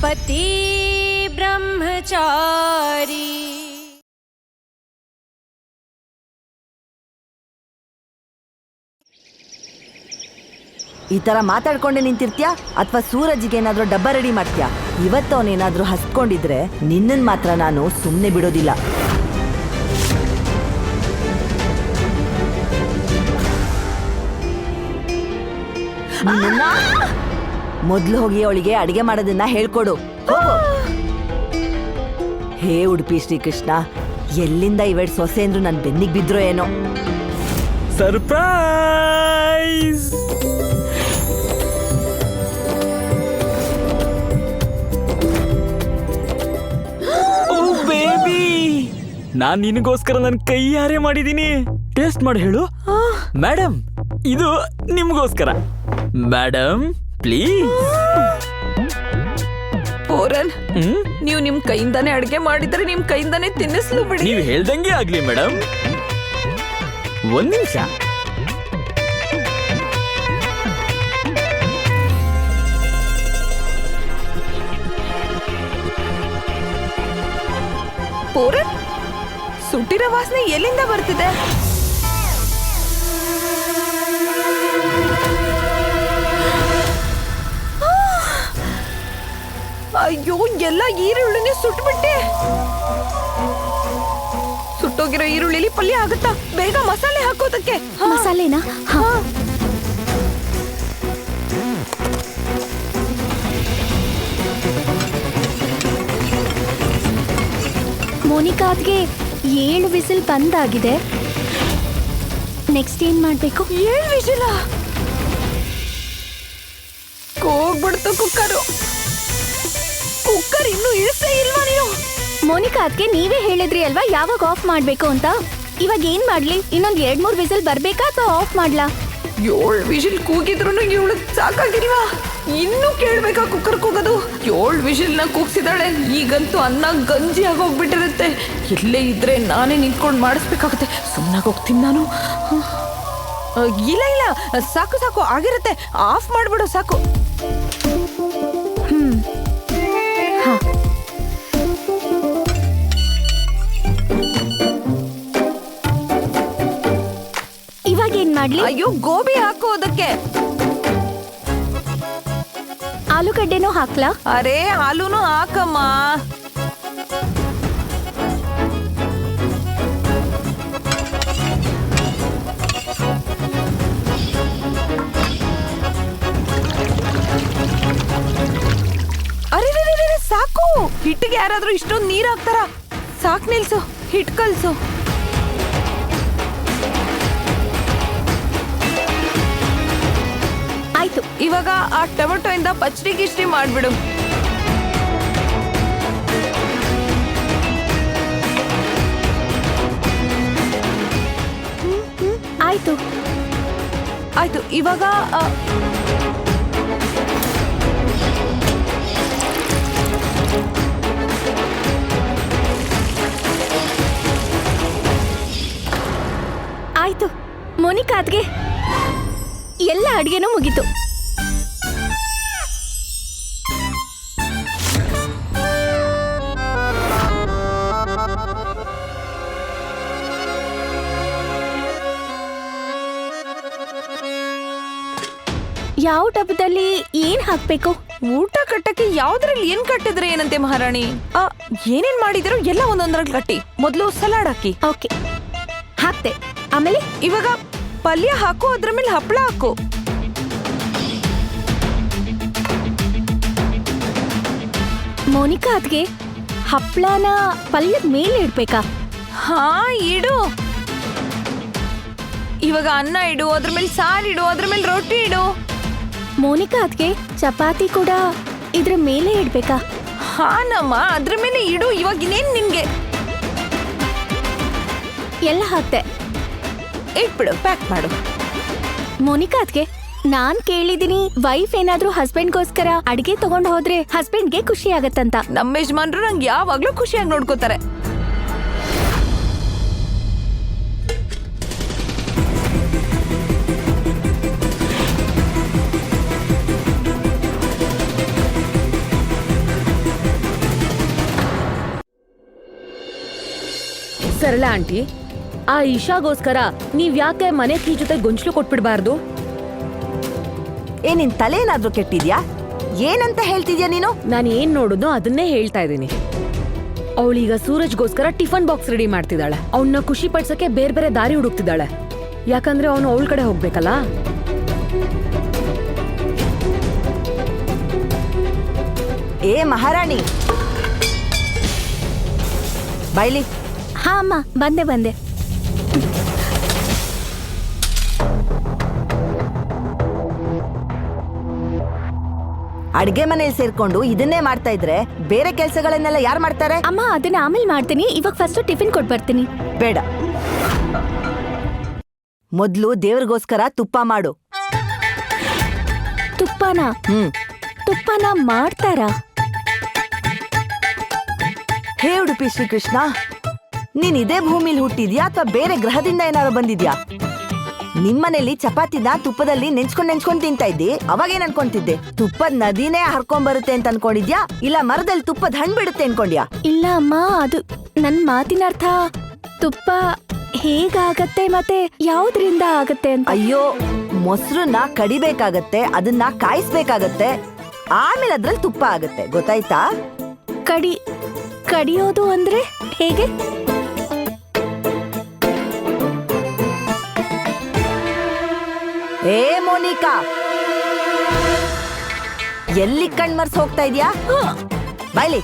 पति ब्रह्मचारी। ಈ ತರ ಮಾತಾಡ್ಕೊಂಡೆ ನಿಂತಿರ್ತ್ಯಾ ಅಥವಾ ಸೂರಜ್ಗೆ ಏನಾದ್ರೂ ಡಬ್ಬ ರೆಡಿ ಮಾಡ್ತೀಯಾ? ಇವತ್ತು ಅವನೇನಾದ್ರೂ ಹಸ್ಕೊಂಡಿದ್ರೆ ನಿನ್ನನ್ ಮಾತ್ರ ನಾನು ಸುಮ್ಮನೆ ಬಿಡೋದಿಲ್ಲ. ಮೊದ್ಲು ಹೋಗಿ ಅವಳಿಗೆ ಅಡಿಗೆ ಮಾಡೋದನ್ನ ಹೇಳ್ಕೊಡು. ಹೇ ಉಡುಪಿ ಶ್ರೀಕೃಷ್ಣ, ಎಲ್ಲಿಂದ ಇವೆರಡು ಸೊಸೆ ಅಂದ್ರು ನನ್ ಬೆನ್ನಿಗೆ ಬಿದ್ರೋ ಏನೋ. ಸರ್ಪ್ರೈಸ್! ಬೇಬಿ, ನಾನ್ ನಿನಗೋಸ್ಕರ ನನ್ನ ಕೈಯಾರೆ ಮಾಡಿದೀನಿ. ಟೇಸ್ಟ್ ಮಾಡಿ ಹೇಳು. ಮೇಡಮ್, ಇದು ನಿಮ್ಗೋಸ್ಕರ. Madam please. ಪೂರನ್, ನೀವು ನಿಮ್ ಕೈಯಿಂದಾನೇ ಅಡ್ಗೆ ಮಾಡಿದ್ರೆ ನಿಮ್ ಕೈಯಿಂದಾನೇ ತಿನ್ನಿಸ್ಲು ಬಿಡಿ. ನೀವು ಹೇಳ್ದಂಗೆ ಆಗ್ಲಿ ಮೇಡಮ್. ಒಂದ್ ನಿಮಿಷ. ಪೂರನ್, ಸುಟ್ಟಿರೋ ವಾಸನೆ ಎಲ್ಲಿಂದ ಬರ್ತಿದೆ? ಅಯ್ಯೋ, ಎಲ್ಲ ಈರುಳ್ಳಿನೇ ಸುಟ್ಬಿಟ್ಟೆ. ಸುಟ್ಟೋಗಿರೋ ಈರುಳ್ಳಿಲಿ ಪಲ್ಯ ಆಗುತ್ತಾ? ಬೇಗ ಮಸಾಲೆ ಹಾಕೋದಕ್ಕೆ. ಮಸಾಲೆನಾ? ಮೋನಿಕಾದ್ಗೆ 7 ವಿಸಿಲ್ ಬಂದಾಗಿದೆ. ನೆಕ್ಸ್ಟ್ ಏನ್ ಮಾಡ್ಬೇಕು? 7 ವಿಸಿಲ ಹೋಗ್ಬಿಡ್ತು ಕುಕ್ಕರು. ಕುಕ್ಕರ್ ಇನ್ನೂ ಇಳಿಸೇ ಇಲ್ವಾ ನೀನು? ಮೋನಿಕಾದ್ಗೆ ನೀವೇ ಹೇಳಿದ್ರಿ ಅಲ್ವಾ ಯಾವಾಗ ಆಫ್ ಮಾಡ್ಬೇಕು ಅಂತ. ಇವಾಗ ಏನ್ ಮಾಡ್ಲಿ? ಇನ್ನೊಂದ್ 2-3 ವಿಸಿಲ್ ಬರ್ಬೇಕಾ ಅಥವಾ ಆಫ್ ಮಾಡ್ಲಾ? 7 ವಿಸಿಲ್ ಕೂಗಿದ್ರು ಇವಳು ಸಾಕಾಗಿಲ್ವಾ? ಇನ್ನೂ ಕೇಳ್ಬೇಕಾ ಕುಕ್ಕರ್ ಕೂಗೋದು? 7 ವಿಸಿಲ್ನ ಕೂಗ್ಸಿದಾಳೆ. ಈಗಂತೂ ಅನ್ನ ಗಂಜಿ ಆಗೋಗ್ಬಿಟ್ಟಿರುತ್ತೆ. ಇಲ್ಲೇ ಇದ್ರೆ ನಾನೇ ನಿಂತ್ಕೊಂಡು ಮಾಡಿಸ್ಬೇಕಾಗುತ್ತೆ. ಸುಮ್ಮನಾಗಿ ಹೋಗ್ತೀನಿ ನಾನು. ಇಲ್ಲ ಇಲ್ಲ, ಸಾಕು ಸಾಕು ಆಗಿರುತ್ತೆ. ಆಫ್ ಮಾಡ್ಬಿಡು ಸಾಕು. ಇವಾಗ ಏನ್ ಮಾಡ್ಲಿ? ಅಯ್ಯೋ, ಗೋಬಿ ಹಾಕೋದಕ್ಕೆ. ಆಲೂಗಡ್ಡೆನೂ ಹಾಕ್ಲಾ? ಅರೆ, ಹಾಲೂನು ಹಾಕಮ್ಮ. ಅರೆ, ಸಾಕು. ಹಿಟ್ಟಿಗೆ ಯಾರಾದ್ರೂ ಇಷ್ಟೊಂದು ನೀರ್ ಹಾಕ್ತಾರ? ಸಾಕ್, ನಿಲ್ಸು. ಹಿಟ್ ಕಲ್ಸು. ಆಯ್ತು. ಇವಾಗ ಆ ಟೊಮೆಟೊ ಇಂದ ಪಚ್ಚಡಿ ಗಿಚ್ಚಡಿ ಮಾಡ್ಬಿಡು. ಆಯ್ತು ಆಯ್ತು. ಇವಾಗ ಆಯ್ತು. ಮೋನಿಕಾದ್ಗೆ ಎಲ್ಲ ಅಡ್ಗೆನೂ ಮುಗೀತು. ಯಾವ ಡಬ್ಬದಲ್ಲಿ ಏನ್ ಹಾಕ್ಬೇಕು? ಊಟ ಕಟ್ಟಕ್ಕೆ ಯಾವ್ದ್ರಲ್ಲಿ ಏನ್ ಕಟ್ಟಿದ್ರೆ ಏನಂತೆ ಮಹಾರಾಣಿ? ಏನೇನ್ ಮಾಡಿದ್ರು ಎಲ್ಲ ಒಂದೊಂದ್ರಲ್ಲಿ ಕಟ್ಟಿ. ಮೊದ್ಲು ಸಲಾಡ್ ಹಾಕಿ. ಓಕೆ, ಹಾಕ್ತೆ. ಆಮೇಲೆ ಇವಾಗ ಪಲ್ಯ ಹಾಕು, ಅದ್ರ ಮೇಲೆ ಹಪ್ಪಳ ಹಾಕು. ಮೋನಿಕಾದ್ಗೆ ಹಪ್ಪಳನ ಪಲ್ಯದ ಮೇಲೆ ಇಡ್ಬೇಕಾ? ಹಾ, ಇಡು. ಇವಾಗ ಅನ್ನ ಇಡು, ಅದ್ರ ಮೇಲೆ ಸಾರು ಇಡು, ಅದ್ರ ಮೇಲೆ ರೊಟ್ಟಿ ಇಡು. ಮೋನಿಕಾದ್ಗೆ ಚಪಾತಿ ಕೂಡ ಇದ್ರ ಮೇಲೆ ಇಡ್ಬೇಕಾ? ಹಾ ನಮ್ಮ, ಅದ್ರ ಮೇಲೆ ಇಡು. ಇವಾಗ ಇನ್ನೇನ್ ನಿನ್ಗೆ? ಎಲ್ಲ ಹಾಕ್ತೆ. ಇಟ್ಬಿಡು, ಪ್ಯಾಕ್ ಮಾಡು. ಮೋನಿಕಾದ್ಗೆ ನಾನ್ ಕೇಳಿದೀನಿ, ವೈಫ್ ಏನಾದ್ರೂ ಹಸ್ಬೆಂಡ್ಗೋಸ್ಕರ ಅಡಿಗೆ ತಗೊಂಡ್ ಹೋದ್ರೆ ಹಸ್ಬೆಂಡ್ಗೆ ಖುಷಿ ಆಗತ್ತಂತ. ನಮ್ಮ ಯಜಮಾನ್ರು ನಂಗೆ ಯಾವಾಗ್ಲೂ ಖುಷಿಯಾಗಿ ನೋಡ್ಕೋತಾರೆ. ಸರಳ ಆಂಟಿ, ಆ ಇಶಾಗೋಸ್ಕರ ನೀವ್ ಯಾಕೆ ಮನೆ ಕೀ ಜೊತೆ ಗೊಂಚಲು ಕೊಟ್ಬಿಡ್ಬಾರ್ದು? ನಿನ್ ತಲೆ ಏನಾದ್ರೂ ಕೆಟ್ಟಿದ್ಯಾ? ಏನಂತ ಹೇಳ್ತಿದ್ಯಾ ನೀನು? ನಾನು ಏನ್ ನೋಡುದು ಅದನ್ನೇ ಹೇಳ್ತಾ ಇದ್ದೀನಿ. ಅವಳೀಗ ಸೂರಜ್ಗೋಸ್ಕರ ಟಿಫನ್ ಬಾಕ್ಸ್ ರೆಡಿ ಮಾಡ್ತಿದ್ದಾಳೆ. ಅವನ್ನ ಖುಷಿ ಪಡ್ಸಕ್ಕೆ ಬೇರೆ ಬೇರೆ ದಾರಿ ಹುಡುಕ್ತಿದ್ದಾಳೆ. ಯಾಕಂದ್ರೆ ಅವನು ಅವಳ ಕಡೆ ಹೋಗ್ಬೇಕಲ್ಲ. ಮಹಾರಾಣಿ, ಬೈಲಿ. ಹಾ ಅಮ್ಮ, ಬಂದೆ. ಅಡ್ಗೆ ಮನೇಲಿ ಸೇರ್ಕೊಂಡು ಇದನ್ನೇ ಮಾಡ್ತಾ ಇದ್ರೆ ಬೇರೆ ಕೆಲ್ಸಗಳನ್ನೆಲ್ಲ ಯಾರು ಮಾಡ್ತಾರೆ? ಅಮ್ಮ, ಅದನ್ನ ಆಮೇಲೆ ಮಾಡ್ತೀನಿ. ಇವಾಗ ಫಸ್ಟ್ ಟಿಫಿನ್ ಕೊಟ್ ಬರ್ತೀನಿ. ಬೇಡ, ಮೊದ್ಲು ದೇವ್ರಿಗೋಸ್ಕರ ತುಪ್ಪ ಮಾಡು. ತುಪ್ಪನ ಮಾಡ್ತಾರಾ? ಹೇ ಉಡುಪಿ ಶ್ರೀಕೃಷ್ಣ, ನೀನ್ ಇದೇ ಭೂಮಿಲಿ ಹುಟ್ಟಿದ್ಯಾ ಅಥವಾ ಬೇರೆ ಗ್ರಹದಿಂದ ಏನಾದ್ರು ಬಂದಿದ್ಯಾ? ನಿಮ್ಮನೇಲಿ ಚಪಾತಿನ ತುಪ್ಪದಲ್ಲಿ ನೆಂಚ್ಕೊಂಡ್ ತಿಂತಾ ಇದ್ದಿ. ಅವಾಗೇನ್ ಅನ್ಕೊಂತಿದ್ದೆ? ತುಪ್ಪದ ನದಿನೇ ಹರ್ಕೊಂಡ್ ಬರುತ್ತೆ ಅಂತ ಅನ್ಕೊಂಡಿದ್ಯಾ, ಇಲ್ಲ ಮರದಲ್ಲಿ ತುಪ್ಪದ ಹಣ್ಣು ಬಿಡುತ್ತೆ ಅನ್ಕೊಂಡ್ಯಾ? ಇಲ್ಲ ಅಮ್ಮ, ಅದು ನನ್ ಮಾತಿನ ಅರ್ಥ ತುಪ್ಪ ಹೇಗಾಗತ್ತೆ ಮತ್ತೆ ಯಾವ್ದ್ರಿಂದ ಆಗತ್ತೆ ಅಂತ. ಅಯ್ಯೋ, ಮೊಸರನ್ನ ಕಡಿಬೇಕಾಗತ್ತೆ, ಅದನ್ನ ಕಾಯಿಸ್ಬೇಕಾಗತ್ತೆ, ಆಮೇಲೆ ಅದ್ರಲ್ಲಿ ತುಪ್ಪ ಆಗತ್ತೆ, ಗೊತ್ತಾಯ್ತಾ? ಕಡಿಯೋದು ಅಂದ್ರೆ ಹೇಗೆ? ಮೋನಿಕಾ, ಎಲ್ಲಿ ಕಣ್ಮರ್ಸ್ ಹೋಗ್ತಾ ಇದ್ಯಾ? ಬಾಯ್ಲಿ,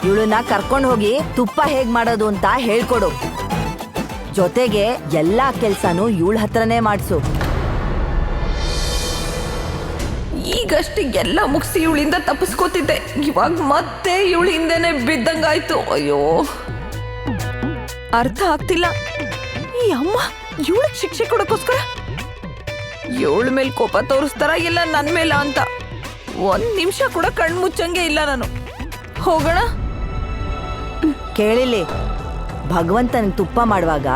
ಇವಳನ್ನ ಕರ್ಕೊಂಡು ಹೋಗಿ ತುಪ್ಪ ಹೇಗ್ ಮಾಡೋದು ಅಂತ ಹೇಳ್ಕೊಡು. ಜೊತೆಗೆ ಎಲ್ಲಾ ಕೆಲ್ಸನೂ ಇವಳ ಹತ್ರನೇ ಮಾಡ್ಸು. ಈಗಷ್ಟೇ ಎಲ್ಲ ಮುಗಿಸಿ ಇವಳಿಂದ ತಪ್ಪಿಸ್ಕೋತಿದ್ದೆ, ಇವಾಗ ಮತ್ತೆ ಇವಳ ಹಿಂದೆನೆ ಬಿದ್ದಂಗಾಯ್ತು. ಅಯ್ಯೋ, ಅರ್ಥ ಆಗ್ತಿಲ್ಲ. ಈ ಅಮ್ಮ ಇವಳಿಗೆ ಶಿಕ್ಷೆ ಕೊಡಕ್ಕೋಸ್ಕರ ಇವಳ ಮೇಲೆ ಕೋಪ ತೋರಿಸ್ತಾರ ಇಲ್ಲ ನನ್ ಮೇಲ ಅಂತ. ಒಂದ್ ನಿಮಿಷ ಕೂಡ ಕಣ್ ಮುಚ್ಚಂಗೆ ಇಲ್ಲ ನಾನು. ಹೋಗೋಣ. ಕೇಳಿಲಿ, ಭಗವಂತನ ತುಪ್ಪ ಮಾಡುವಾಗ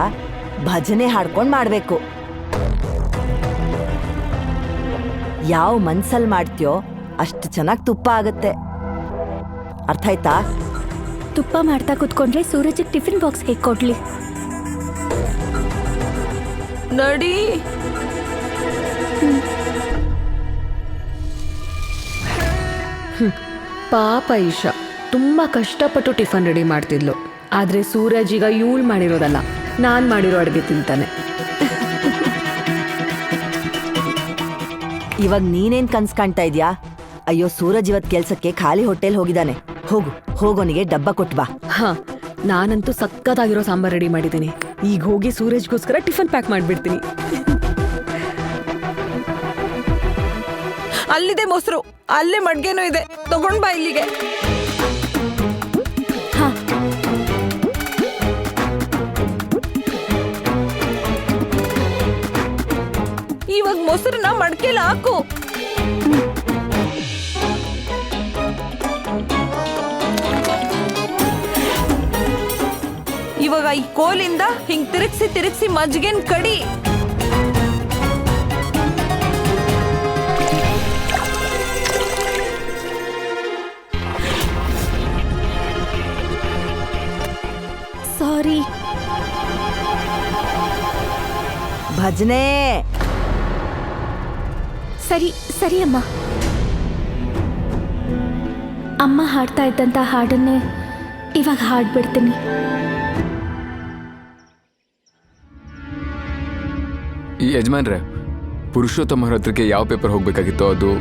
ಭಜನೆ ಹಾಡ್ಕೊಂಡ್ ಮಾಡ್ಬೇಕು. ಯಾವ ಮನ್ಸಲ್ ಮಾಡ್ತೀಯೋ ಅಷ್ಟು ಚೆನ್ನಾಗಿ ತುಪ್ಪ ಆಗತ್ತೆ. ಅರ್ಥ ಆಯ್ತಾ? ತುಪ್ಪ ಮಾಡ್ತಾ ಕುತ್ಕೊಂಡ್ರೆ ಸೂರಜ್ಗೆ ಟಿಫಿನ್ ಬಾಕ್ಸ್ ಹೇಗ್ ಕೊಡ್ಲಿ? ನಡಿ. ಪಾಪ ಈಶಾ ತುಂಬಾ ಕಷ್ಟಪಟ್ಟು ಟಿಫನ್ ರೆಡಿ ಮಾಡ್ತಿದ್ಲು. ಆದ್ರೆ ಸೂರಜ್ ಈಗ ಇವಳು ಮಾಡಿರೋದಲ್ಲ, ನಾನ್ ಮಾಡಿರೋ ಅಡುಗೆ ತಿಂತಾನೆ. ಇವಾಗ ನೀನೇನ್ ಕನ್ಸ್ ಕಾಣ್ತಾ ಇದ್ಯಾ? ಅಯ್ಯೋ, ಸೂರಜ್ ಇವತ್ ಕೆಲ್ಸಕ್ಕೆ ಖಾಲಿ ಹೊಟ್ಟೆಲ್ ಹೋಗಿದ್ದಾನೆ. ಹೋಗೋನಿಗೆ ಡಬ್ಬ ಕೊಟ್ಬಾ. ಹಾ, ನಾನಂತೂ ಸಕ್ಕತ್ತಾಗಿರೋ ಸಾಂಬಾರ್ ರೆಡಿ ಮಾಡಿದ್ದೀನಿ. ಈಗ ಹೋಗಿ ಸೂರಜ್ಗೋಸ್ಕರ ಟಿಫನ್ ಪ್ಯಾಕ್ ಮಾಡ್ಬಿಡ್ತೀನಿ. ಅಲ್ಲಿದೆ ಮೊಸರು, ಅಲ್ಲೇ ಮಡ್ಗೆನೂ ಇದೆ, ತಗೊಂಡ್ ಬಾ ಇಲ್ಲಿಗೆ. ಇವಾಗ ಮೊಸರನ್ನ ಮಡ್ಕೆಲ್ಲ ಹಾಕು. ಇವಾಗ ಈ ಕೋಲಿಂದ ಹಿಂಗ್ ತಿರುಗಿಸಿ ಮಜ್ಗೆನ್ ಕಡಿ. ಸಾರಿ. ಭಜನೆ. ಸರಿ ಅಮ್ಮ. ಅಮ್ಮ ಹಾಡ್ತಾ ಇದ್ದಂತ ಹಾಡನ್ನೇ ಇವಾಗ ಹಾಡ್ಬಿಡ್ತೀನಿ. ಈ ಯಜಮಾನ್ರೆ, ಪುರುಷೋತ್ತಮ ಹತ್ರಕ್ಕೆ ಯಾವ ಪೇಪರ್ ಹೋಗ್ಬೇಕಾಗಿತ್ತೋ ಅದು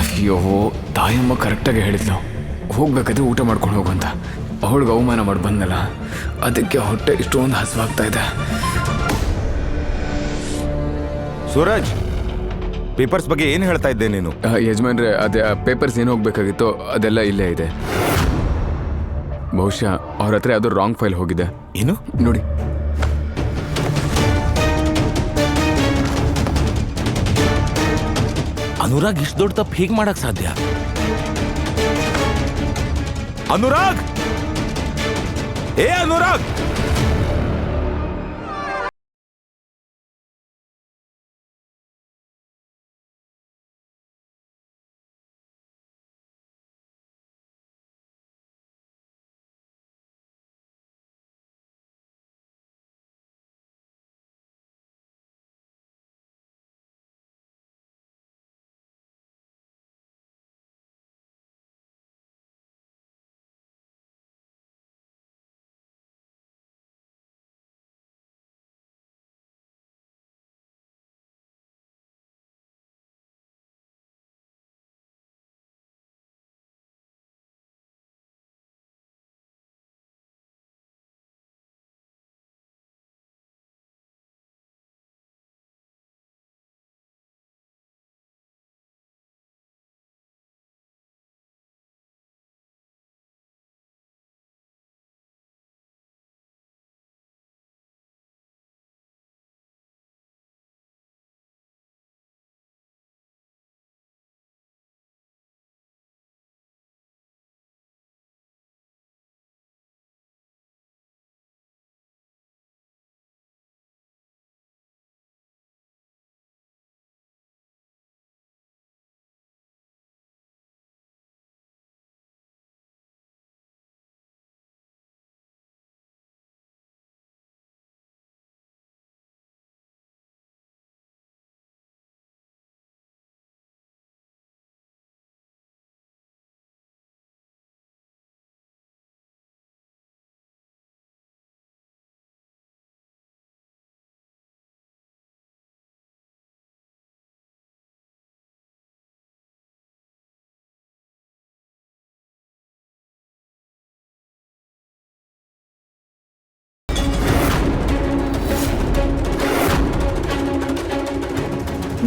ಅಯ್ಯೋ, ತಾಯಮ್ಮ ಕರೆಕ್ಟಾಗಿ ಹೇಳಿದ್ಲು ಹೋಗ್ಬೇಕಾದ್ರೆ ಊಟ ಮಾಡ್ಕೊಂಡು ಹೋಗುವಂತ. ಅವಳಿಗೆ ಅವಮಾನ ಮಾಡಿ ಬಂದಲ್ಲ, ಅದಕ್ಕೆ ಹೊಟ್ಟೆ ಇಷ್ಟೊಂದು ಹಸುವಾಗ್ತಾ ಇದೆ. ಸೂರಜ್, ಪೇಪರ್ಸ್ ಬಗ್ಗೆ ಏನು ಹೇಳ್ತಾ ಇದ್ದೆ ನೀನು? ಯಜಮಾನ್ರೆ, ಅದೇ ಪೇಪರ್ಸ್ ಏನು ಹೋಗ್ಬೇಕಾಗಿತ್ತೋ ಅದೆಲ್ಲ ಇಲ್ಲೇ ಇದೆ. ಬಹುಶಃ ಅವ್ರ ಹತ್ರ ಯಾವುದೋ ರಾಂಗ್ ಫೈಲ್ ಹೋಗಿದೆ. ಏನು? ನೋಡಿ. ಅನುರಾಗ್ ಇಷ್ಟು ದೊಡ್ಡ ತಪ್ಪು ಹೇಗೆ ಮಾಡಕ್ ಸಾಧ್ಯ? ಅನುರಾಗ್, ಅನುರಾಗ್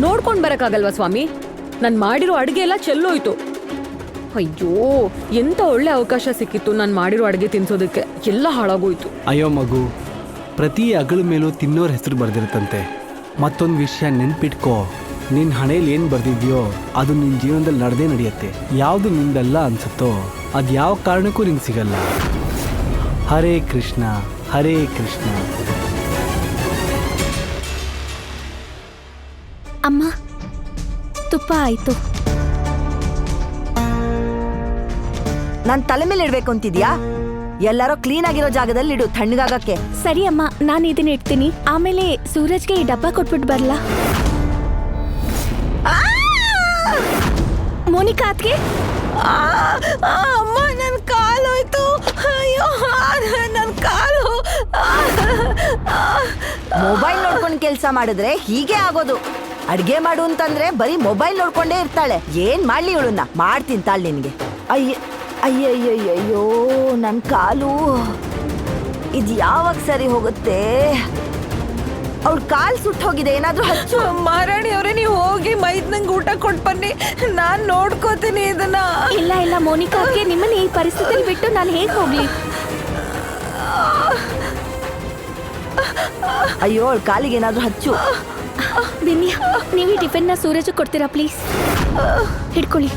ನೋಡ್ಕೊಂಡ್ ಬರಕ್ಕಾಗಲ್ವಾ ಸ್ವಾಮಿ? ನಾನ್ ಮಾಡಿರೋ ಅಡ್ಗೆ ಎಲ್ಲ ಚೆಲ್ಲೋಯ್ತು. ಅಯ್ಯೋ, ಎಂತ ಒಳ್ಳೆ ಅವಕಾಶ ಸಿಕ್ಕಿತ್ತು ನಾನ್ ಮಾಡಿರೋ ಅಡ್ಗೆ ತಿನ್ಸೋದಕ್ಕೆ. ಎಲ್ಲ ಹಾಳಾಗೋಯ್ತು. ಅಯ್ಯೋ ಮಗು, ಪ್ರತಿ ಅಗಳ ಮೇಲೂ ತಿನ್ನೋರ ಹೆಸರು ಬರ್ದಿರುತ್ತಂತೆ. ಮತ್ತೊಂದು ವಿಷಯ ನೆನ್ಪಿಟ್ಕೋ, ನಿನ್ನ ಹಣೆಯಲ್ಲಿ ಏನು ಬರ್ದಿದ್ಯೋ ಅದು ನಿನ್ನ ಜೀವನದಲ್ಲಿ ನಡೆದೇ ನಡೆಯುತ್ತೆ. ಯಾವುದು ನಿಂದಲ್ಲ ಅನ್ಸುತ್ತೋ ಅದು ಯಾವ ಕಾರಣಕ್ಕೂ ನಿಂಗೆ ಸಿಗಲ್ಲ. ಹರೇ ಕೃಷ್ಣ, ಹರೇ ಕೃಷ್ಣ. ಅಮ್ಮ, ತುಪ್ಪ ಆಯ್ತು. ನಾನ್ ತಲೆ ಮೇಲೆ ಇಡ್ಬೇಕು ಅಂತಿದ್ಯಾ? ಎಲ್ಲಾರೋ ಕ್ಲೀನ್ ಆಗಿರೋ ಜಾಗದಲ್ಲಿ ಇಡು, ತಣ್ಣಗಾಗಕ್ಕೆ. ಸರಿ ಅಮ್ಮ, ನಾನು ಇದನ್ನ ಇಡ್ತೀನಿ. ಆಮೇಲೆ ಸೂರಜ್ಗೆ ಈ ಡಬ್ಬ ಕೊಟ್ಬಿಟ್ಟು ಬರ್ಲಾ? ಮೋನಿಕಾ ಅತ್ಗೆ, ಅಮ್ಮ, ನನ್ನ ಕಾಲು ಹೋಯ್ತು. ಅಯ್ಯೋ, ನನ್ನ ಕಾಲು. ಮೊಬೈಲ್ ನೋಡ್ಕೊಂಡು ಕೆಲಸ ಮಾಡಿದ್ರೆ ಹೀಗೆ ಆಗೋದು. ಅಡ್ಗೆ ಮಾಡು ಅಂತಂದ್ರೆ ಬರೀ ಮೊಬೈಲ್ ನೋಡ್ಕೊಂಡೇ ಇರ್ತಾಳೆ. ಏನ್ ಮಾಡ್ಲಿ ಇವಳನ್ನ? ಮಾಡ್ತೀನಿ ತಾಳ್ ನಿನ್ಗೆ. ಅಯ್ಯಯ್ಯಯ್ಯೋ, ನನ್ ಕಾಲು ಇದು ಯಾವಾಗ ಸರಿ ಹೋಗುತ್ತೆ? ಅವಳ ಕಾಲ್ ಸುಟ್ಟು ಹೋಗಿದೆ, ಏನಾದ್ರೂ ಹಚ್ಚು. ಮಾರಾಣಿ ಅವರೇ, ನೀವು ಹೋಗಿ ಮೈದ್ನಂಗೆ ಊಟ ಕೊಟ್ಟು ಬನ್ನಿ, ನಾನ್ ನೋಡ್ಕೋತೀನಿ ಇದನ್ನ. ಇಲ್ಲ ಇಲ್ಲ ಮೋನಿಕಾ ಅತ್ಗೆ, ನಿಮ್ಮನ್ನ ಈ ಪರಿಸ್ಥಿತಿಯಲ್ಲಿ ಬಿಟ್ಟು ನಾನು ಹೇಗೆ ಹೋಗ್ಲಿ? ಅಯ್ಯೋ, ಅವಳ ಕಾಲಿಗೆ ಏನಾದ್ರೂ ಹಚ್ಚು. ವಿನ್ಯಾ, ನೀವು ಈ ಟಿಫಿನ್ನ ಸೂರಜ್ ಕೊಡ್ತೀರಾ ಪ್ಲೀಸ್? ಹಿಡ್ಕೊಳ್ಳಿ.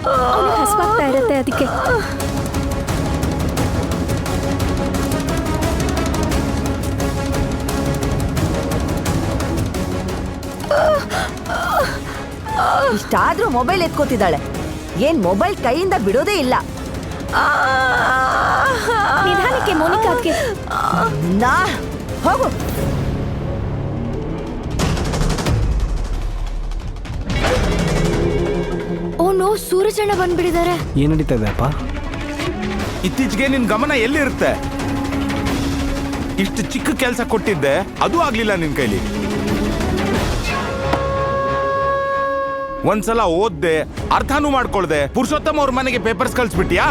ಅವನಿಗೆ ಹಸ್ವಾಗ್ತಾ ಇರುತ್ತೆ, ಅದಕ್ಕೆ. ಇಷ್ಟಾದ್ರೂ ಮೊಬೈಲ್ ಎತ್ಕೋತಿದ್ದಾಳೆ. ಏನ್ ಮೊಬೈಲ್ ಕೈಯಿಂದ ಬಿಡೋದೇ ಇಲ್ಲ. ನಿಧಾನಕ್ಕೆ ಮೋನಿಕಾ ಅತ್ಗೆ. ನಾ ಹೋಗು. ಓ, ಸೂರಜ್ ಅಣ್ಣ ಬಂದ್ಬಿಟ್ಟಿದ್ದಾರೆ. ಏನು ನಡೀತಾ ಇದೆ ಅಪ್ಪ? ಇತ್ತೀಚೆಗೆ ನಿನ್ ಗಮನ ಎಲ್ಲಿರುತ್ತೆ? ಇಷ್ಟು ಚಿಕ್ಕ ಕೆಲಸ ಕೊಟ್ಟಿದ್ದೆ, ಅದು ಆಗ್ಲಿಲ್ಲ ನಿನ್ ಕೈಲಿ. ಒಂದ್ಸಲ ಓದ್ದೆ, ಅರ್ಥನೂ ಮಾಡ್ಕೊಳ್ದೆ, ಪುರುಷೋತ್ತಮ ಅವ್ರ ಮನೆಗೆ ಪೇಪರ್ಸ್ ಕಳ್ಸ್ಬಿಟ್ಯಾ?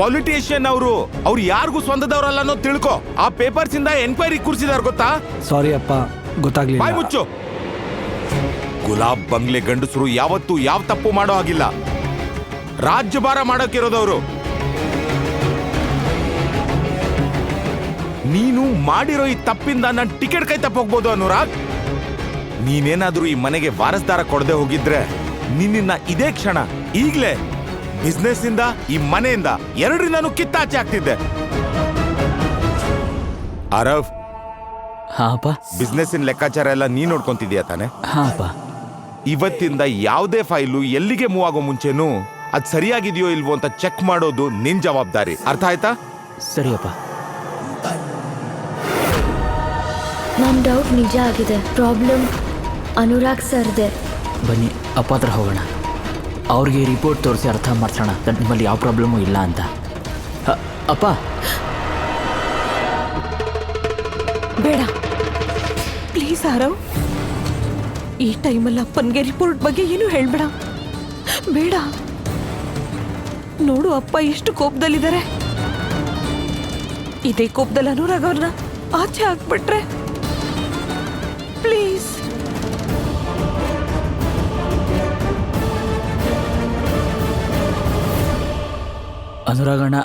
ಪಾಲಿಟಿಷಿಯನ್ ಅವ್ರು ಯಾರಿಗೂ ಸ್ವಂತದವ್ರಲ್ಲ ಅನ್ನೋದು ತಿಳ್ಕೊ. ಆ ಪೇಪರ್ಸ್ ಇಂದ ಎನ್ಕ್ವೈರಿ ಕೂರಿಸಿದಾರ ಗೊತ್ತಾ? ಸಾರಿ ಅಪ್ಪ, ಗೊತ್ತಾಗ್ಲಿಲ್ಲ. ಬಾಯ್ ಮುಚ್ಚು. ಗುಲಾಬ್ ಬಂಗ್ಲೆ ಗಂಡಸರು ಯಾವತ್ತೂ ಯಾವ ತಪ್ಪು ಮಾಡೋ ಹಾಗಿಲ್ಲ. ರಾಜ್ಯಭಾರ ಮಾಡೋಕಿರೋದವ್ರು. ನೀನು ಮಾಡಿರೋ ಈ ತಪ್ಪಿಂದ ನನ್ನ ಟಿಕೆಟ್ ಕೈ ತಪ್ಪೋಗ್ಬೋದು ಅನುರಾಗ್. ನೀನೇನಾದ್ರೂ ಈ ಮನೆಗೆ ವಾರಸ್ದಾರ ಕೊಡದೆ ಹೋಗಿದ್ರೆ ನಿನ್ನ ಇದೇ ಕ್ಷಣ ಈಗ್ಲೇ ಬಿಸ್ನೆಸ್ ಇಂದ, ಈ ಮನೆಯಿಂದ ಎರಡರಿಂದನೂ ಕಿತ್ತಾಚೆ ಆಗ್ತಿದ್ದೆ. ಆರವ್, ಹಾ ಅಪ್ಪ. ಬಿಸ್ನೆಸ್ ಇನ್ ಲೆಕ್ಕಾಚಾರ ಎಲ್ಲ ನೀನ್ ನೋಡ್ಕೊಂತಿದ್ಯಾ ತಾನೆ? ಹಾ ಅಪ್ಪ. ಇವತ್ತಿಂದ ಯಾವುದೇ ಫೈಲು ಎಲ್ಲಿಗೆ ಮೂವ್ ಆಗೋ ಮುಂಚೆನೂ ಅದ್ ಸರಿಯಾಗಿದೆಯೋ ಇಲ್ವೋ ಅಂತ ಚೆಕ್ ಮಾಡೋದು ನಿನ್ ಜವಾಬ್ದಾರಿ. ಅರ್ಥ ಆಯ್ತಾ? ಸರಿಯಪ್ಪ. ನನ್ನ ಡೌಟ್ ನಿಜ ಆಗಿದೆ. ಪ್ರಾಬ್ಲಮ್ ಅನುರಾಗ್ ಸರ್ದೆ. ಬನ್ನಿ ಅಪ್ಪ ಹತ್ರ ಹೋಗೋಣ. ಅವ್ರಿಗೆ ರಿಪೋರ್ಟ್ ತೋರಿಸಿ ಅರ್ಥ ಮಾಡ್ಸೋಣ ನಿಮ್ಮಲ್ಲಿ ಯಾವ ಪ್ರಾಬ್ಲಮ್ಮು ಇಲ್ಲ ಅಂತ. ಅಪ್ಪ, ಬೇಡ ಪ್ಲೀಸ್ ಆರವ್, ಈ ಟೈಮಲ್ಲಿ ಅಪ್ಪನ್ಗೆ ರಿಪೋರ್ಟ್ ಬಗ್ಗೆ ಏನು ಹೇಳ್ಬೇಡ. ಬೇಡ. ನೋಡು, ಅಪ್ಪ ಎಷ್ಟು ಕೋಪದಲ್ಲಿದ್ದಾರೆ. ಇದೇ ಕೋಪದಲ್ಲಿ ಅನುರಾಗ್ ಅವ್ರನ್ನ ಆಚೆ ಹಾಕ್ಬಿಟ್ರೆ ಪ್ಲೀಸ್. ಅನುರಾಗಣ್ಣ,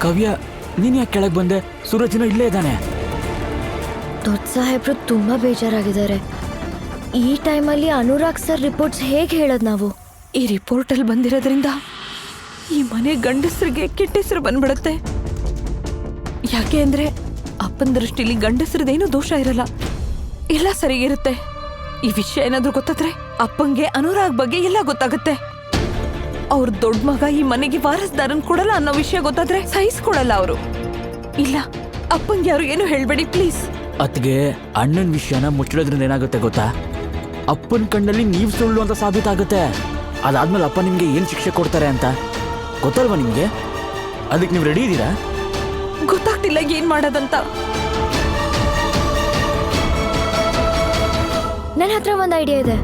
ಕವ್ಯ, ನೀನ್ ಯಾಕೆ ಕೆಳಗೆ ಬಂದೆ? ಸೂರಜ್ನ ಇಲ್ಲೇ ಇದ್ದಾನೆ. ದೊಡ್ಡ ಸಾಹೇಬ್ರು ತುಂಬಾ ಬೇಜಾರಾಗಿದ್ದಾರೆ. ಈ ಟೈಮಲ್ಲಿ ಅನುರಾಗ್ ಸರ್ ರಿಪೋರ್ಟ್ಸ್ ಹೇಗೆ ಹೇಳೋದು ನಾವು? ಈ ರಿಪೋರ್ಟಲ್ಲಿ ಬಂದಿರೋದ್ರಿಂದ ಈ ಮನೆ ಗಂಡಸರಿಗೆ ಕೆಟ್ಟ ಹೆಸರು ಬಂದ್ಬಿಡುತ್ತೆ. ಯಾಕೆ ಅಂದ್ರೆ ಅಪ್ಪನ ದೃಷ್ಟಿಲಿ ಗಂಡಸರದೇನು ದೋಷ ಇರಲ್ಲ, ಎಲ್ಲ ಸರಿಗಿರುತ್ತೆ. ಈ ವಿಷಯ ಏನಾದ್ರೂ ಗೊತ್ತಾದ್ರೆ ಅಪ್ಪಂಗೆ ಅನುರಾಗ್ ಬಗ್ಗೆ ಎಲ್ಲ ಗೊತ್ತಾಗುತ್ತೆ. ಅವ್ರ ದೊಡ್ಡ ಮಗ ಈ ಮನೆಗೆ ವಾರಸ್ದಾರನ್ ಕೊಡಲ್ಲ ಅನ್ನೋ ವಿಷಯ ಗೊತ್ತಾದ್ರೆ ಸಹಿಸ್ಕೊಡಲ್ಲ ಅವರು. ಇಲ್ಲ, ಅಪ್ಪಂಗೆ ಯಾರು ಏನು ಹೇಳ್ಬೇಡಿ ಪ್ಲೀಸ್. ಅತ್ಗೆ ಅಣ್ಣನ ವಿಷಯನ ಮುಚ್ಚಿಡೋದ್ರಿಂದ ಏನಾಗುತ್ತೆ ಗೊತ್ತಾ? ಅಪ್ಪನ ಕಣ್ಣಲ್ಲಿ ನೀವು ಸುಳ್ಳು ಅಂತ ಸಾಬೀತಾಗುತ್ತೆ. ಅದಾದ್ಮೇಲೆ ಅಪ್ಪ ನಿಮ್ಗೆ ಏನ್ ಶಿಕ್ಷೆ ಕೊಡ್ತಾರೆ ಅಂತ ಗೊತ್ತಲ್ವಾ ನಿಮ್ಗೆ? ಅದಕ್ಕೆ ನೀವು ರೆಡಿ ಇದ್ದೀರಾ? ಗೊತ್ತಾಗ್ತಿಲ್ಲ ಏನ್ ಮಾಡೋದಂತ. ನನ್ನ ಹತ್ರ ಒಂದು ಐಡಿಯಾ ಇದೆ.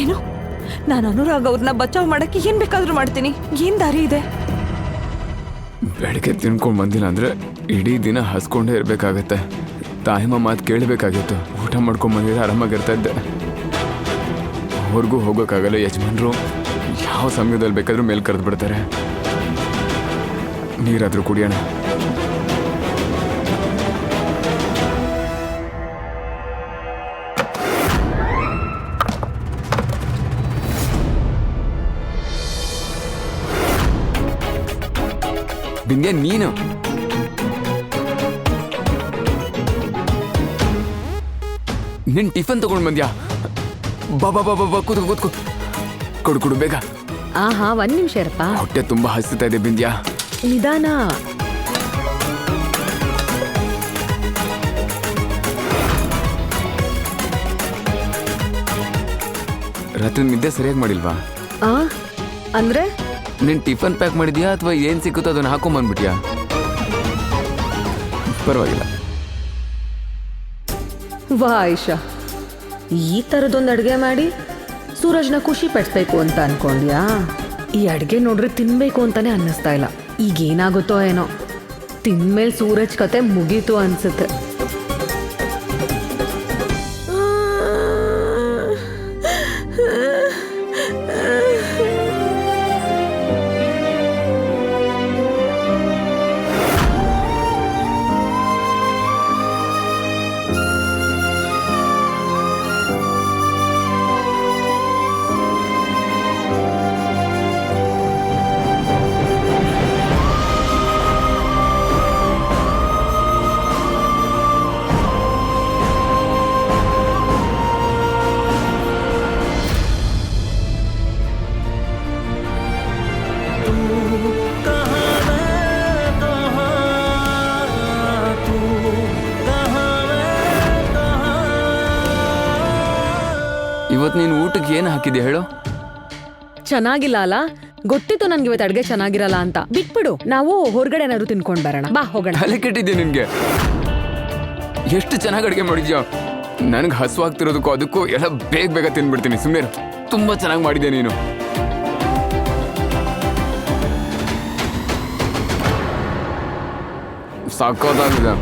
ಏನು? ನಾನು ಅನುರಾಗ್ ಅವ್ರನ್ನ ಬಚಾವ್ ಮಾಡಕ್ಕೆ ಏನ್ ಬೇಕಾದ್ರೂ ಮಾಡ್ತೀನಿ. ಏನ್ ದಾರಿ ಇದೆ? ಬೆಳಗ್ಗೆ ತಿನ್ಕೊಂಡು ಬಂದಿಲ್ಲ ಅಂದರೆ ಇಡೀ ದಿನ ಹಸ್ಕೊಂಡೇ ಇರಬೇಕಾಗತ್ತೆ. ತಾಯಮ್ಮ ಮಾತು ಕೇಳಬೇಕಾಗಿತ್ತು. ಊಟ ಮಾಡ್ಕೊಂಡು ಬಂದಿದ್ರೆ ಆರಾಮಾಗಿರ್ತಾ ಇದ್ದೆ. ಹೊರಗೂ ಹೋಗೋಕ್ಕಾಗಲ್ಲ. ಯಜಮಾನ್ರು ಯಾವ ಸಮಯದಲ್ಲಿ ಬೇಕಾದರೂ ಮೇಲೆ ಕರೆದು ಬಿಡ್ತಾರೆ. ನೀರಾದರೂ ಕುಡಿಯೋಣ. ಬಿಂದ್ಯಾ, ನೀನು ನಿನ್ ಟಿಫನ್ ತಗೊಂಡು ಬಂದ್ಯಾ? ಬಾ ಬಾ ಬಾ ಬಾ ಕೂತ್ಕೋ ಕೂತ್ಕೋ. ಕೊಡು ಬೇಗ. ಆಹಾ, 1 ನಿಮಿಷ ಇರಪ್ಪ. ಹೊಟ್ಟೆ ತುಂಬಾ ಹಸಿತಾ ಇದೆ ಬಿಂದ್ಯಾ. ನಿಧಾನ. ರಾತ್ರಿ ನಿದ್ದೆ ಸರಿಯಾಗಿ ಮಾಡಿಲ್ವಾ? ಅಂದ್ರೆ ನೀನ್ ಟಿಫನ್ ಪ್ಯಾಕ್ ಮಾಡಿದ್ಯಾ ಅಥವಾ ಏನ್ ಸಿಕ್ಕುತ್ತೋ ಅದನ್ನ ಹಾಕೊಂಡ್ ಬಂದ್ಬಿಟ್ಯಾ? ಪರವಾಗಿಲ್ಲ. ವಾ ಆಯಿಷಾ, ಈ ಥರದೊಂದು ಅಡುಗೆ ಮಾಡಿ ಸೂರಜ್ನ ಖುಷಿ ಪಡಿಸ್ಬೇಕು ಅಂತ ಅನ್ಕೊಂಡ್ಯಾ? ಈ ಅಡುಗೆ ನೋಡ್ರಿ ತಿನ್ಬೇಕು ಅಂತಾನೆ ಅನ್ನಿಸ್ತಾ ಇಲ್ಲ. ಈಗ ಏನಾಗುತ್ತೋ ಏನೋ, ತಿಂದ್ಮೇಲೆ ಸೂರಜ್ ಕತೆ ಮುಗೀತು ಅನ್ಸುತ್ತೆ. ಇವತ್ತು ನೀನು ಊಟಕ್ಕೆ ಏನು ಹಾಕಿದ್ಯಾ ಹೇಳು? ಚೆನ್ನಾಗಿಲ್ಲ ಅಲ್ಲ? ಗೊತ್ತಿತ್ತು ನನ್ಗೆ ಇವತ್ತು ಅಡುಗೆ ಚೆನ್ನಾಗಿರಲ್ಲ ಅಂತ. ಬಿಟ್ಬಿಡು, ನಾವು ಹೊರಗಡೆ ಏನಾದ್ರು ತಿನ್ಕೊಂಡ್ ಬರೋಣ. ಬಾ ಹೋಗೋಣ. ತಲೆ ಕೆಟ್ಟಿದ್ಯಾ ನಿನ್ಗೆ? ಎಷ್ಟು ಚೆನ್ನಾಗಿ ಅಡುಗೆ ಮಾಡಿದ್ಯಾ. ನನಗೆ ಹಸುವಾಗ್ತಿರೋದಕ್ಕೂ ಅದಕ್ಕೂ ಎಲ್ಲ ಬೇಗ ತಿನ್ಬಿಡ್ತೀನಿ. ಸುಮ್ಮನೆ ತುಂಬಾ ಚೆನ್ನಾಗಿ ಮಾಡಿದ್ಯಾ ನೀನು. ಸಾಕಾಗಿದೆ.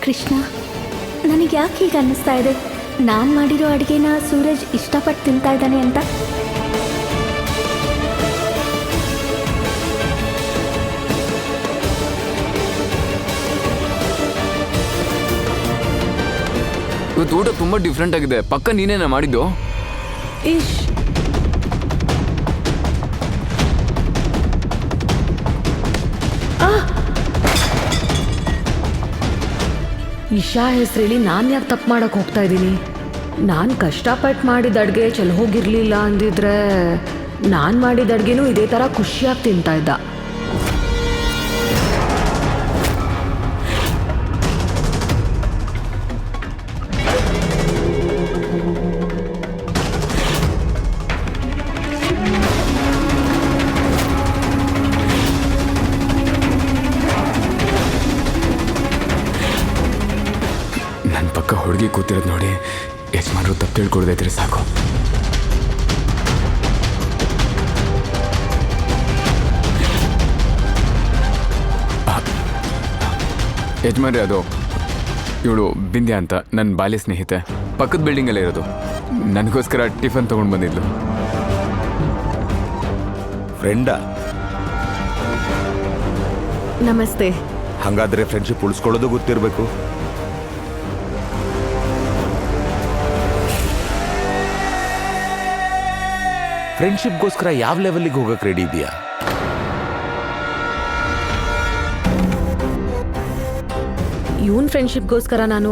ಕೃಷ್ಣ, ನನಗೆ ಯಾಕೆ ಹೀಗೆ ಅನ್ನಿಸ್ತಾ ಇದೆ? ನಾನು ಮಾಡಿರೋ ಅಡುಗೆನ ಸೂರಜ್ ಇಷ್ಟಪಟ್ಟು ತಿಂತಾ ಇದ್ದಾನೆ ಅಂತ. ಇವತ್ತು ಊಟ ತುಂಬಾ ಡಿಫ್ರೆಂಟ್ ಆಗಿದೆ. ಪಕ್ಕ ನೀನೇನ ಮಾಡಿದ್ದು? ಇಶ್, ಇಶಾ ಹೆಸರೇಳಿ ನಾನು ಯಾಕೆ ತಪ್ಪು ಮಾಡಕ್ ಹೋಗ್ತಾ ಇದ್ದೀನಿ? ನಾನು ಕಷ್ಟಪಟ್ಟು ಮಾಡಿದ ಅಡುಗೆ ಚಲೋ ಹೋಗಿರ್ಲಿಲ್ಲ ಅಂದಿದ್ರೆ ನಾನು ಮಾಡಿದ ಅಡುಗೆನೂ ಇದೇ ಥರ ಖುಷಿಯಾಗಿ ತಿಂತಾ ಇದ್ದ. ನನ್ನ ಪಕ್ಕ ಹುಡುಗಿ ಕೂತಿರೋದು ನೋಡಿ ಯಜಮಾನರು ತಪ್ಪು ತಿಳ್ಕೊಳ್ದೈತ್ರಿ ಸಾಕು. ಯಜಮಾನ್ರಿ, ಅದು ಇವಳು ಬಿಂದ್ಯಾ ಅಂತ ನನ್ನ ಬಾಲ್ಯ ಸ್ನೇಹಿತೆ. ಪಕ್ಕದ ಬಿಲ್ಡಿಂಗಲ್ಲೇ ಇರೋದು. ನನಗೋಸ್ಕರ ಟಿಫನ್ ತಗೊಂಡು ಬಂದಿದ್ಲು. ಫ್ರೆಂಡಾ? ನಮಸ್ತೆ. ಹಂಗಾದ್ರೆ ಫ್ರೆಂಡ್ಶಿಪ್ ಉಳಿಸ್ಕೊಳ್ಳೋದು ಗೊತ್ತಿರಬೇಕು. ಫ್ರೆಂಡ್ಶಿಪ್ಗೋಸ್ಕರ ಯಾವ ಲೆವೆಲ್ಗೆ ಹೋಗಕ್ಕೆ ರೆಡಿ ಇದೆಯಾ? ಇವನ್ ಫ್ರೆಂಡ್ಶಿಪ್ಗೋಸ್ಕರ ನಾನು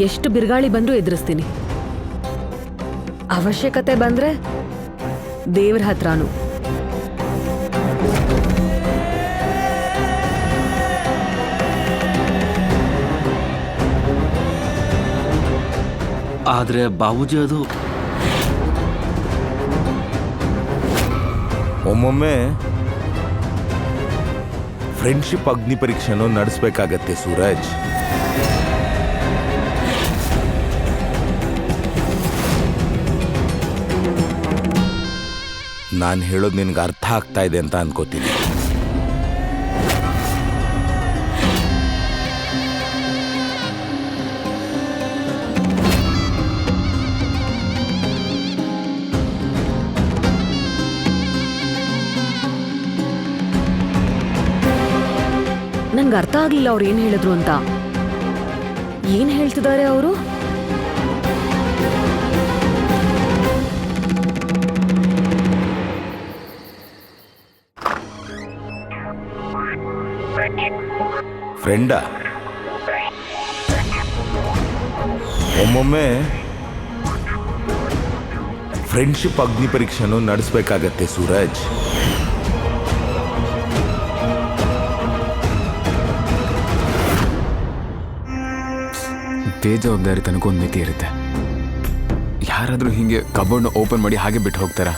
ಎಷ್ಟು ಬಿರುಗಾಳಿ ಬಂದರೂ ಎದುರಿಸ್ತೀನಿ. ಅವಶ್ಯಕತೆ ಬಂದ್ರೆ ದೇವ್ರ ಹತ್ರನೂ. ಆದರೆ ಬಾಬೂಜಿ, ಅದು ಒಮ್ಮೊಮ್ಮೆ ಫ್ರೆಂಡ್ಶಿಪ್ ಅಗ್ನಿ ಪರೀಕ್ಷೆನೂ ನಡೆಸ್ಬೇಕಾಗತ್ತೆ ಸೂರಜ್. ನಾನು ಹೇಳೋದು ನಿನ್ಗೆ ಅರ್ಥ ಆಗ್ತಾ ಇದೆ ಅಂತ ಅನ್ಕೋತೀನಿ. ನನ್ಗೆ ಅರ್ಥ ಆಗ್ಲಿಲ್ಲ ಅವ್ರು ಏನ್ ಹೇಳಿದ್ರು ಅಂತ. ಏನ್ ಹೇಳ್ತಿದ್ದಾರೆ ಅವರು? ಫ್ರೆಂಡ, ಒಮ್ಮೊಮ್ಮೆ ಫ್ರೆಂಡ್ಶಿಪ್ ಅಗ್ನಿ ಪರೀಕ್ಷೆನೂ ನಡೆಸ್ಬೇಕಾಗತ್ತೆ ಸೂರಜ್. ಬೇಜವಾಬ್ದಾರಿ ತನಕ ಒಂದು ಮಿತಿ ಇರುತ್ತೆ. ಯಾರಾದರೂ ಹೀಗೆ ಕಬೋರ್ಡ್ನ ಓಪನ್ ಮಾಡಿ ಹಾಗೆ ಬಿಟ್ಟು ಹೋಗ್ತಾರ?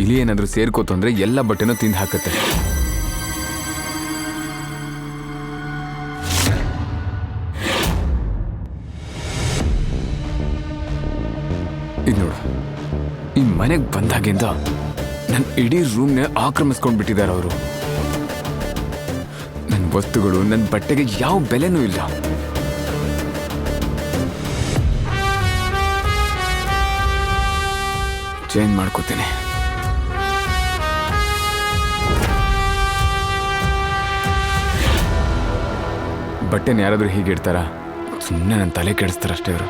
ಇಲಿ ಏನಾದರೂ ಸೇರ್ಕೋತು ಅಂದ್ರೆ ಎಲ್ಲ ಬಟ್ಟೆನೂ ತಿಂದು ಹಾಕತ್ತೆ. ಇದು ನೋಡು, ಈ ಮನೆಗೆ ಬಂದಾಗಿಂದ ನನ್ನ ಇಡೀ ರೂಮ್ನೇ ಆಕ್ರಮಿಸ್ಕೊಂಡು ಬಿಟ್ಟಿದ್ದಾರೆ ಅವರು. ನನ್ನ ವಸ್ತುಗಳು, ನನ್ನ ಬಟ್ಟೆಗೆ ಯಾವ ಬೆಲೆನೂ ಇಲ್ಲ. ಚೇಂಜ್ ಮಾಡ್ಕೋತೀನಿ. ಬಟ್ಟೆನ ಯಾರಾದರೂ ಹೀಗೆ ಇಡ್ತಾರ? ಸುಮ್ಮನೆ ನನ್ನ ತಲೆ ಕೆಡಿಸ್ತಾರಷ್ಟೇ ಅವರು.